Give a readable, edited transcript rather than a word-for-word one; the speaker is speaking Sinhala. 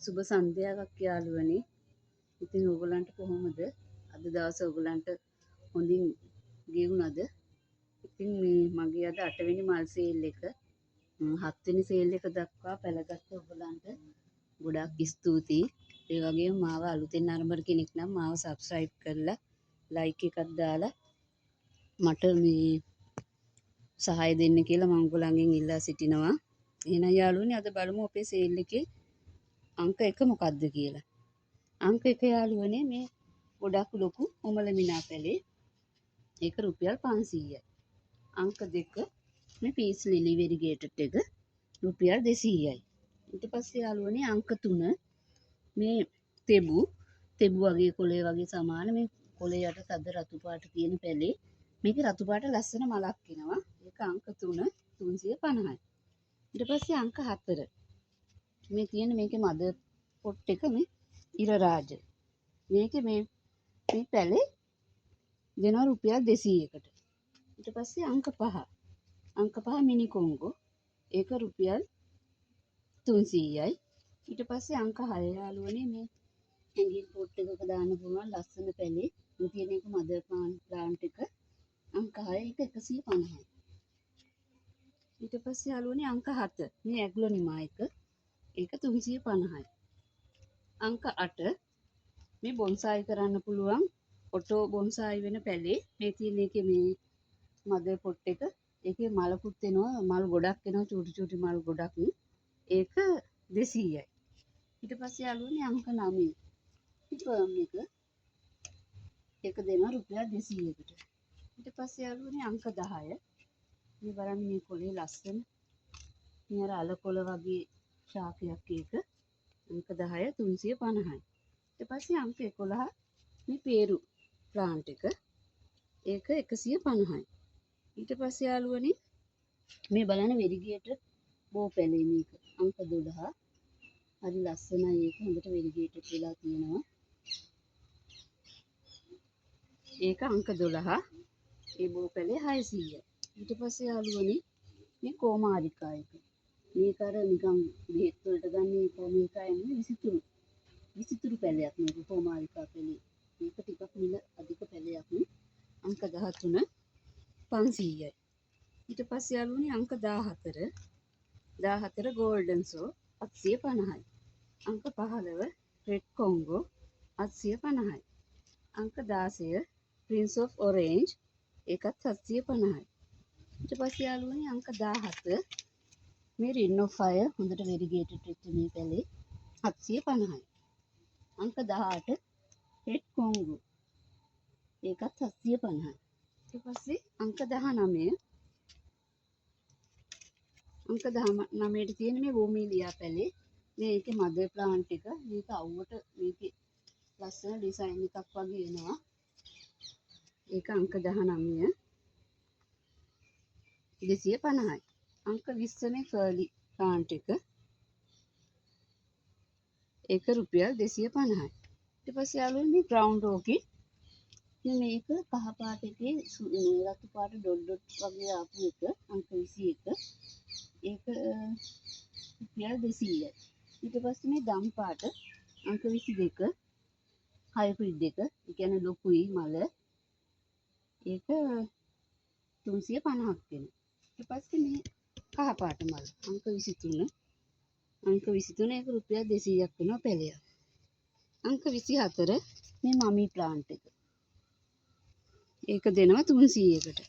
සුබ සන්ධ්‍යාවක් යාළුවනේ. ඉතින් ඕගොල්ලන්ට කොහොමද? අද දවස ඕගොල්ලන්ට හොඳින් ගෙවුනද? ඉතින් මේ මගේ අද 8 වෙනි මල් සේල් එක 7 වෙනි සේල් එක දක්වා පැලගත්ත ඕගොල්ලන්ට ගොඩාක් ස්තුතියි. ඒ වගේම මාව අලුතෙන් අරඹන කෙනෙක් නම් මාව subscribe කරලා like එකක් දාලා මට මේ සහාය දෙන්න කියලා මම ඔයගොල්ලන්ගෙන් ඉල්ලා සිටිනවා. එහෙනම් යාළුවනේ අද බලමු අපේ සේල් එකේ අංක 1 මොකක්ද කියලා. අංක 1 යාළුවනේ මේ ගොඩක් ලොකු ඔමල මිනා පැලේ. ඒක රුපියල් 500යි. අංක 2 මේ පීස් ලිලි වෙරිගේටඩ් එක රුපියල් 200යි. ඊට පස්සේ යාළුවනේ අංක 3 මේ තෙබු වගේ කොළේ වගේ සමාන මේ කොළේ යට තද රතු පාට තියෙන පැලේ. මේකේ රතු පාට ලස්සන මලක් එනවා. ඒක අංක 3 350යි. ඊට පස්සේ අංක 4 මේ තියෙන මේකේ මද පොට් එක මේ ඉරරාජ. මේකේ මේ පැලේ දෙනවා රුපියල් 200කට. ඊට පස්සේ අංක 5 මිනි කොංගෝ ඒක රුපියල් 300යි. ඊට පස්සේ අංක 6 යාළුවනේ මේ හැංගින් පොට් එකක දාන්න පුළුවන් ලස්සන පැලේ. මේ තියෙන එක මද ප්ලාන්ට් එක අංක 6 ඒක 150යි. ඊට පස්සේ යාළුවනේ අංක 7 මේ ඇග්ලොනිමා එක ඒක 350යි. අංක 8 මේ බොන්සායි කරන්න පුළුවන් ඔටෝ බොන්සායි වෙන පැලේ. මේ තියෙන එකේ මේ මද පොට් එක ඒකේ මලකුත් එනවා මල් ගොඩක් එනවා චූටි මල් ගොඩක්. ඒක 200යි. ඊට පස්සේ යාළුවනේ අංක 9 ඉතින් ඒක දෙනවා රුපියල් 200කට. ඊට පස්සේ යාළුවනේ අංක 10 මේ බලන්න මේ කොළේ ලස්සන මේ අර අල කොළ වගේ ශාකයක් ඒක අංක 10 350යි. ඊට පස්සේ අංක 11 මේ peru ප්ලාන්ට් එක ඒක 150යි. ඊට පස්සේ යාළුවනේ මේ බලන්න වෙරිගේටඩ් බෝ පැලේ මේක අංක 12 හරි ලස්සනයි. ඒක හොඳට වෙරිගේටඩ් වෙලා තියෙනවා. ඒක අංක 12 ඒ බෝ පැලේ 600යි. ඊට පස්සේ යාළුවනේ මේ කොමාරිකා එක මේක අර නිකන් බෙහෙත් වලට ගන්න මේ කොමිකා එන්නේ විසිතුරු පැලයක් මේක කොමාරිකා පැලේ. මේක ටිකක් මිල අධික පැලයක් නේ. අංක 13 500යි. ඊට පස්සේ යාළුවනේ අංක 14 ගෝල්ඩන් සෝ 850යි. අංක 15 රෙඩ් කොංගෝ 850යි. අංක 16 ප්‍රින්ස් ඔෆ් ඔරේන්ජ් ඒකත් 750යි. ඊට පස්සේ යාළුවනේ අංක 17 මේ රින් ඔෆ් ෆයර් හොඳට වෙරිගේටඩ් වෙච්ච මේ පැලේ 750යි. අංක 18 රෙඩ් කොංගෝ ඒකත් 750යි. ඊට පස්සේ අංක 19ට තියෙන මේ වෝමීලියා පැලේ මේකේ මද ප්ලාන්ට් එක මේක අවුවට මේකේ ලස්සන ඩිසයින් එකක් වගේ එනවා. ඒක අංක 19 250යි. අංක 20 මේ කර්ලි ප්ලාන්ට් එක ඒක රුපියල් 250යි. ඊට පස්සේ යාළුවනේ මේ ග්‍රවුන්ඩ් ඕකිඩ් මේක කහ පාට එකේ රතු පාට ඩොට් වගේ ආපු එක අංක 21 ඒක රුපියල් 200යි. ඊට පස්සේ මේ දම් පාට අංක 22 හයිබ්‍රිඩ් එක ඒ කියන්නේ ලොකුයි මල ඒක 350ක් වෙනවා. ඊට පස්සේ මේ කහ පාට මල් අංක 23 ඒක රුපියල් 200ක් වෙනවා පැලයක්. අංක 24 මේ මමි ප්ලාන්ට් එක ඒක දෙනවා 300කට.